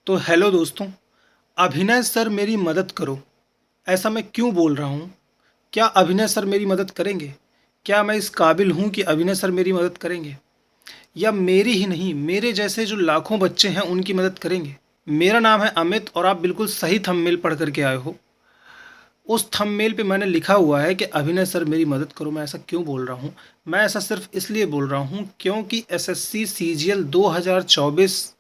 तो हेलो दोस्तों, अभिनय सर मेरी मदद करो, ऐसा मैं क्यों बोल रहा हूँ? क्या अभिनय सर मेरी मदद करेंगे? क्या मैं इस काबिल हूँ कि अभिनय सर मेरी मदद करेंगे? या मेरी ही नहीं, मेरे जैसे जो लाखों बच्चे हैं उनकी मदद करेंगे? मेरा नाम है अमित और आप बिल्कुल सही थंबनेल पढ़ करके आए हो। उस थंबनेल पे मैंने लिखा हुआ है कि अभिनय सर मेरी मदद करो। मैं ऐसा क्यों बोल रहा हूँ? मैं ऐसा सिर्फ इसलिए बोल रहा हूँ क्योंकि एसएससी सीजीएल 2024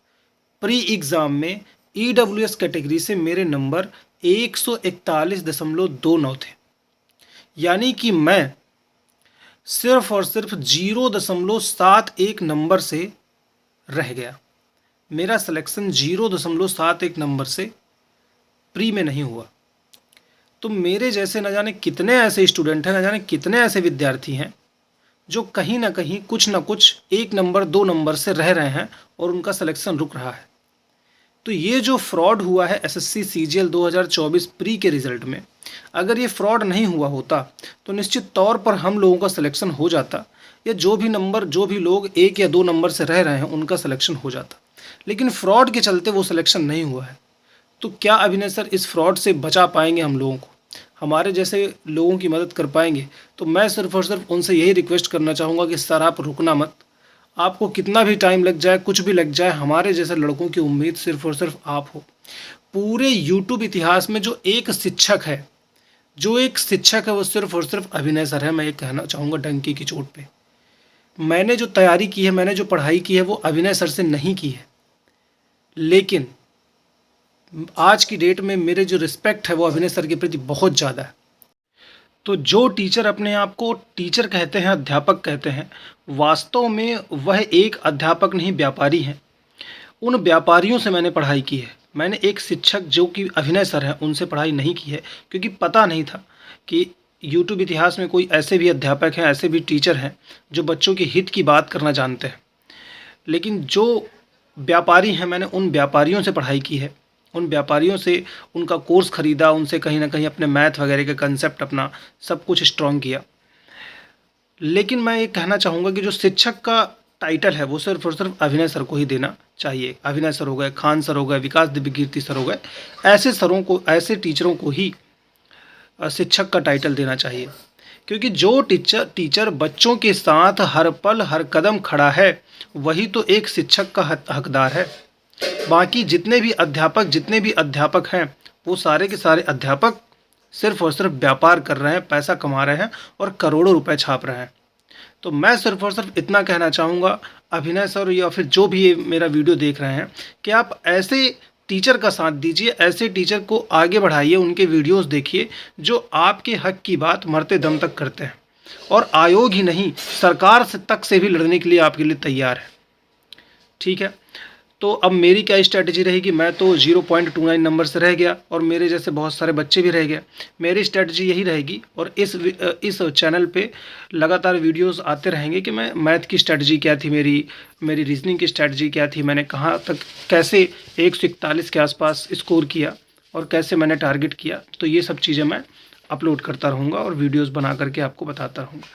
प्री एग्ज़ाम में ईडब्ल्यूएस कैटेगरी से मेरे नंबर 141.29 थे। यानी कि मैं सिर्फ और सिर्फ 0.71 नंबर से रह गया। मेरा सिलेक्शन 0.71 नंबर से प्री में नहीं हुआ। तो मेरे जैसे न जाने कितने ऐसे स्टूडेंट हैं, न जाने कितने ऐसे विद्यार्थी हैं जो कहीं ना कहीं कुछ ना कुछ 1 नंबर 2 नंबर से रह रहे हैं और उनका सिलेक्शन रुक रहा है। तो ये जो फ्रॉड हुआ है एसएससी सीजीएल 2024 प्री के रिज़ल्ट में, अगर ये फ्रॉड नहीं हुआ होता तो निश्चित तौर पर हम लोगों का सिलेक्शन हो जाता, या जो भी लोग 1 या 2 नंबर से रह रहे हैं उनका सिलेक्शन हो जाता। लेकिन फ्रॉड के चलते वो सिलेक्शन नहीं हुआ है। तो क्या अभिनय सर इस फ्रॉड से बचा पाएंगे हम लोगों को, हमारे जैसे लोगों की मदद कर पाएंगे? तो मैं सिर्फ और सिर्फ उनसे यही रिक्वेस्ट करना चाहूँगा कि सर आप रुकना मत। आपको कितना भी टाइम लग जाए, कुछ भी लग जाए, हमारे जैसे लड़कों की उम्मीद सिर्फ और सिर्फ आप हो। पूरे यूट्यूब इतिहास में जो एक शिक्षक है वो सिर्फ और सिर्फ अभिनय सर है। मैं ये कहना चाहूँगा डंकी की चोट पे। मैंने जो तैयारी की है, मैंने जो पढ़ाई की है वो अभिनय सर से नहीं की है, लेकिन आज की डेट में मेरे जो रिस्पेक्ट है वो अभिनय सर के प्रति बहुत ज़्यादा है। तो जो टीचर अपने आप को टीचर कहते हैं, अध्यापक कहते हैं, वास्तव में वह एक अध्यापक नहीं व्यापारी हैं। उन व्यापारियों से मैंने पढ़ाई की है। मैंने एक शिक्षक जो कि अभिनय सर हैं उनसे पढ़ाई नहीं की है, क्योंकि पता नहीं था कि यूट्यूब इतिहास में कोई ऐसे भी अध्यापक हैं, ऐसे भी टीचर हैं जो बच्चों के हित की बात करना जानते हैं। लेकिन जो व्यापारी हैं, मैंने उन व्यापारियों से पढ़ाई की है। उन व्यापारियों से उनका कोर्स ख़रीदा, उनसे कहीं ना कहीं अपने मैथ वगैरह का कंसेप्ट अपना सब कुछ स्ट्रॉन्ग किया। लेकिन मैं ये कहना चाहूँगा कि जो शिक्षक का टाइटल है वो सिर्फ और सिर्फ अभिनय सर को ही देना चाहिए। अभिनय सर हो गए, खान सर हो गए, विकास दिव्य कीर्ति सर हो गए, ऐसे सरों को, ऐसे टीचरों को ही शिक्षक का टाइटल देना चाहिए। क्योंकि जो टीचर बच्चों के साथ हर पल हर कदम खड़ा है वही तो एक शिक्षक का हकदार है। बाकी जितने भी अध्यापक हैं वो सारे के सारे अध्यापक सिर्फ और सिर्फ व्यापार कर रहे हैं, पैसा कमा रहे हैं और करोड़ों रुपए छाप रहे हैं। तो मैं सिर्फ और सिर्फ इतना कहना चाहूँगा अभिनय सर या फिर जो भी ये मेरा वीडियो देख रहे हैं कि आप ऐसे टीचर का साथ दीजिए, ऐसे टीचर को आगे बढ़ाइए, उनके वीडियोस देखिए जो आपके हक की बात मरते दम तक करते हैं और आयोग ही नहीं सरकार तक से भी लड़ने के लिए आपके लिए तैयार है। ठीक है, तो अब मेरी क्या स्ट्रैटेजी रहेगी? मैं तो 0.29 नंबर से रह गया और मेरे जैसे बहुत सारे बच्चे भी रह गए। मेरी स्ट्रैटेजी यही रहेगी और इस चैनल पे लगातार वीडियोस आते रहेंगे कि मैं मैथ की स्ट्रैटेजी क्या थी, मेरी रीजनिंग की स्ट्रैटेजी क्या थी, मैंने कहाँ तक कैसे 141 के आसपास स्कोर किया और कैसे मैंने टारगेट किया। तो ये सब चीज़ें मैं अपलोड करता रहूँगा और वीडियोज़ बना करके आपको बताता रहूँगा।